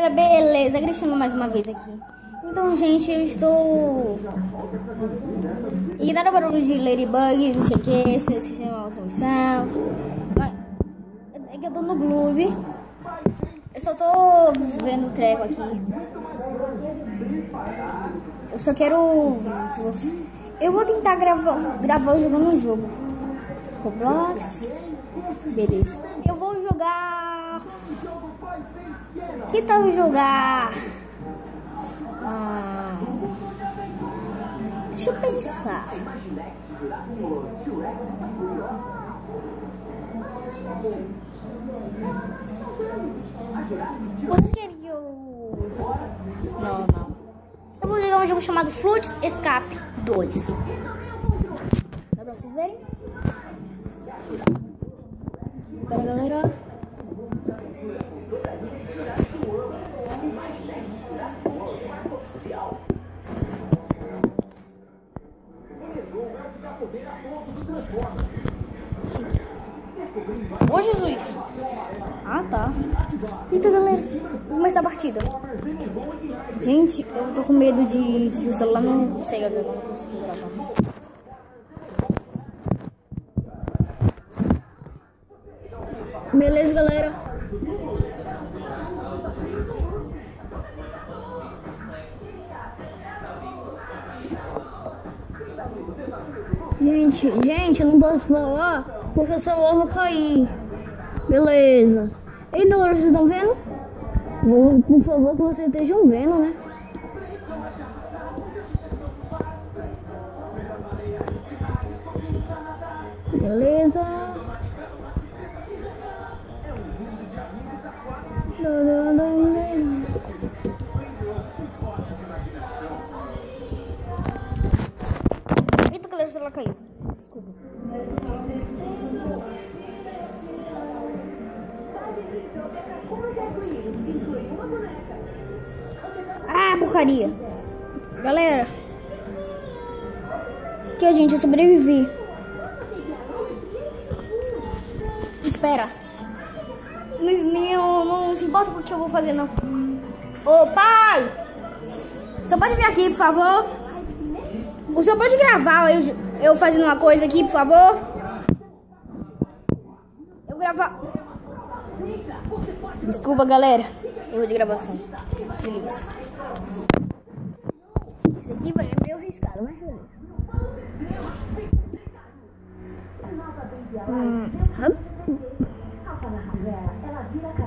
galera, beleza, Cristiano mais uma vez aqui. Então, gente, eu estou... Ignora o barulho de Ladybug, não sei o que, esse sistema de automação. É que eu tô no clube. Eu só tô vendo o treco aqui. Eu só quero... Eu vou tentar gravar jogando um jogo. Roblox. Beleza. Eu vou jogar... Que tal jogar... Deixa eu pensar. Você quer que eu... Não. Eu vou jogar um jogo chamado Fruits Escape 2. Dá pra vocês verem? Pera, galera. Ô, Jesus! Ah, tá. Então, galera, vou começar a partida. Gente, eu tô com medo de o celular não sei, galera, não consigo gravar. Beleza, galera. Gente, eu não posso falar porque o celular vai cair. Beleza. E agora vocês estão vendo? Por favor, que vocês estejam vendo, né? Beleza. Eita, galera, o celular caiu. Desculpa. Ah, porcaria. Galera. Aqui, gente, eu sobrevivi. Espera. Não se importa com o que eu vou fazer, não. Ô, pai! Você pode vir aqui, por favor? O senhor pode gravar eu fazendo uma coisa aqui, por favor? Eu gravar... Desculpa, galera. Erro de gravação. Beleza. Isso aqui é meio arriscado, mas beleza.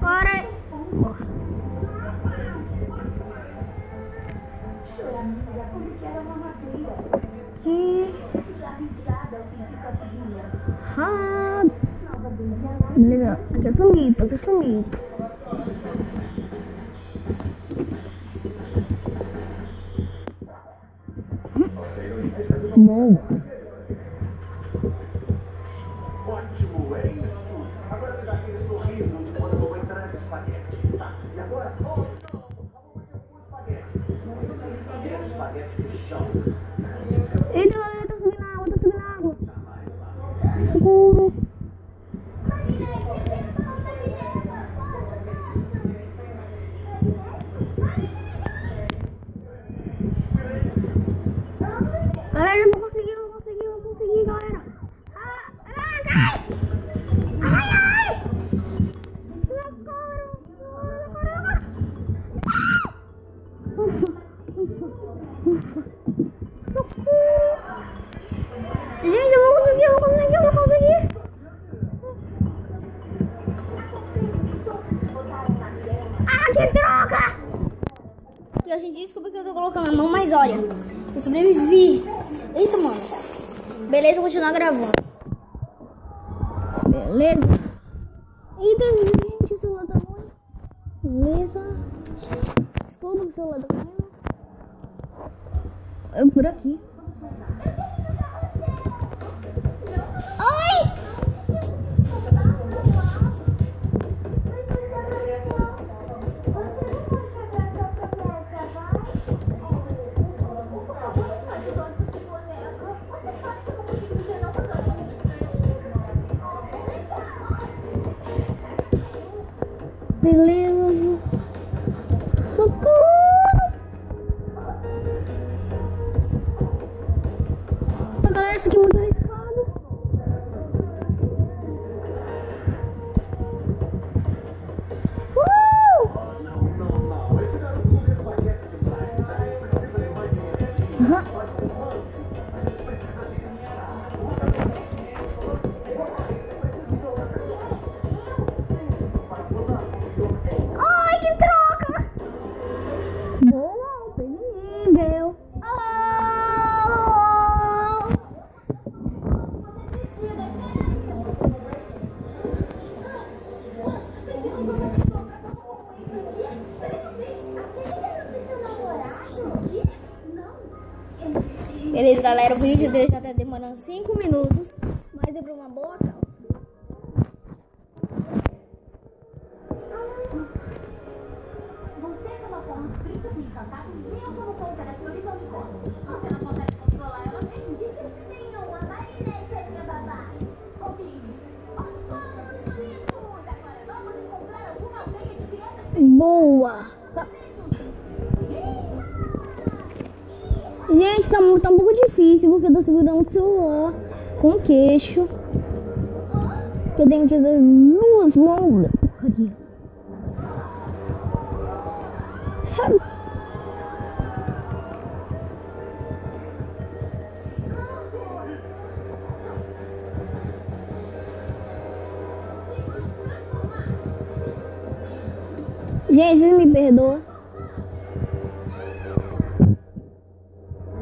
Bora. Beleza. Aqui eu sou mito, Bom. Ótimo, é isso. Agora me dá aquele sorriso de quando eu vou entrar nesse espaguete. Tá, e agora? Vamos fazer o espaguete. Espaguete no chão. Eita, galera, tá subindo água, Socorro. Galera, eu vou conseguir, galera. Ai! Gente, eu vou conseguir. Ah, que droga! E a gente desculpa que eu tô colocando a mão, mas olha, eu sobrevivi. Eita, mano. Beleza, vou continuar gravando. Beleza. Eita, gente, o celular tá ruim. Beleza. Desculpa que o celular tá ruim. É por aqui. Oi! Beleza. Socorro! Galera, isso aqui é muito arriscado. Não. Esse garoto não fez paquete demais. A gente precisa de mais energia. Mas com lance, a gente precisa de Ai, que troca! Boa, nível. Beleza, galera, o vídeo dele já tá demorando 5 minutos, mas é por uma boa causa. Você é uma forma de príncipe encantado e eu como cooperação e unicórnio. Você não consegue controlar ela mesmo? De jeito nenhum, a Marinette é minha babá. Confie. Oh, bonito! Agora vamos encontrar alguma aldeia de crianças. Boa! Gente, tá um pouco difícil porque eu tô segurando o celular com o queixo. Que eu tenho que usar 2 mãos. Porcaria. Gente, vocês me perdoam.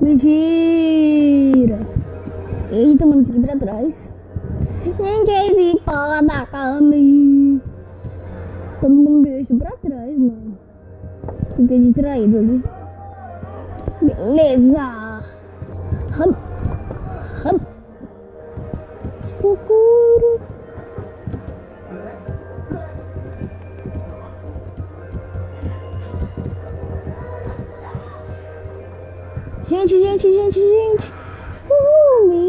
Mentira! Eita, mano, fiquei pra trás. Ninguém se pode caminho. Todo mundo me deixa pra trás, mano. Fiquei distraído ali. Beleza! Socorro! Gente. Uhul!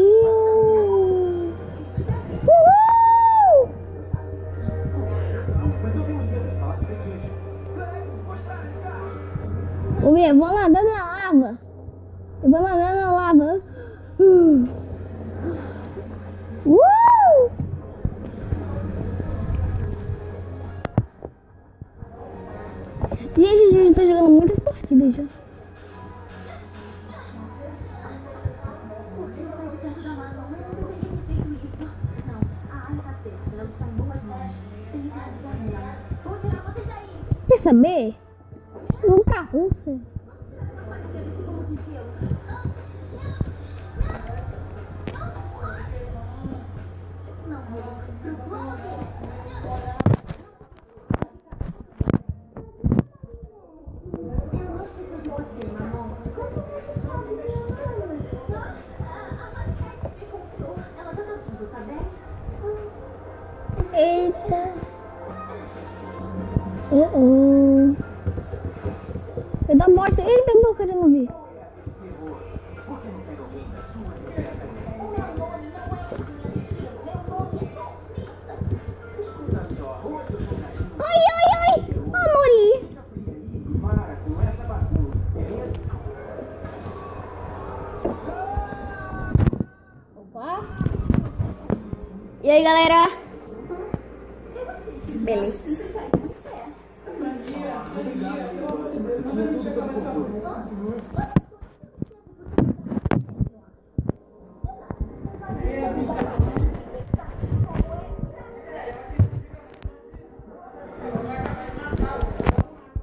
Ô, meu, eu vou nadando na lava. Gente, eu tô jogando muitas partidas já. Quer saber? Vamos pra Rússia. Eita. Eu dou bosta. Eita, eu tô querendo ver. Ai. Ah, morri. Para com essa bagunça, beleza? Opa. E aí, galera? Beleza.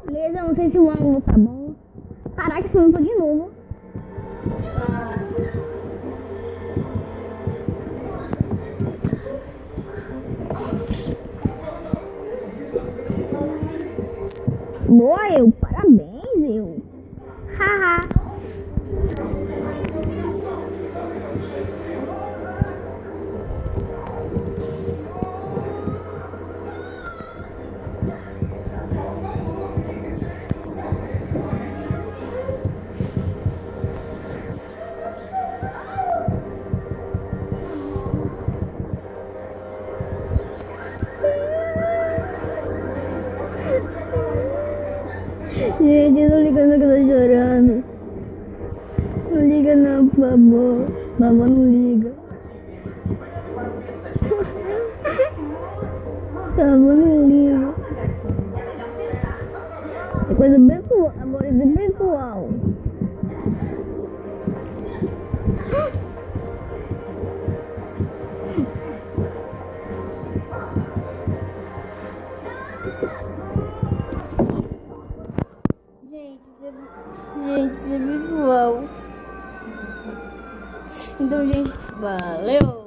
Beleza, não sei se o ângulo tá bom. Caraca, esse ângulo de novo. Boa, eu. Parabéns, eu. Haha. Gente, não liga não que eu tô chorando. Não liga não, por favor. Por favor, não liga. Por favor, não liga. É coisa pessoal. Agora é pessoal. Gente, isso é visual. Então, gente, valeu!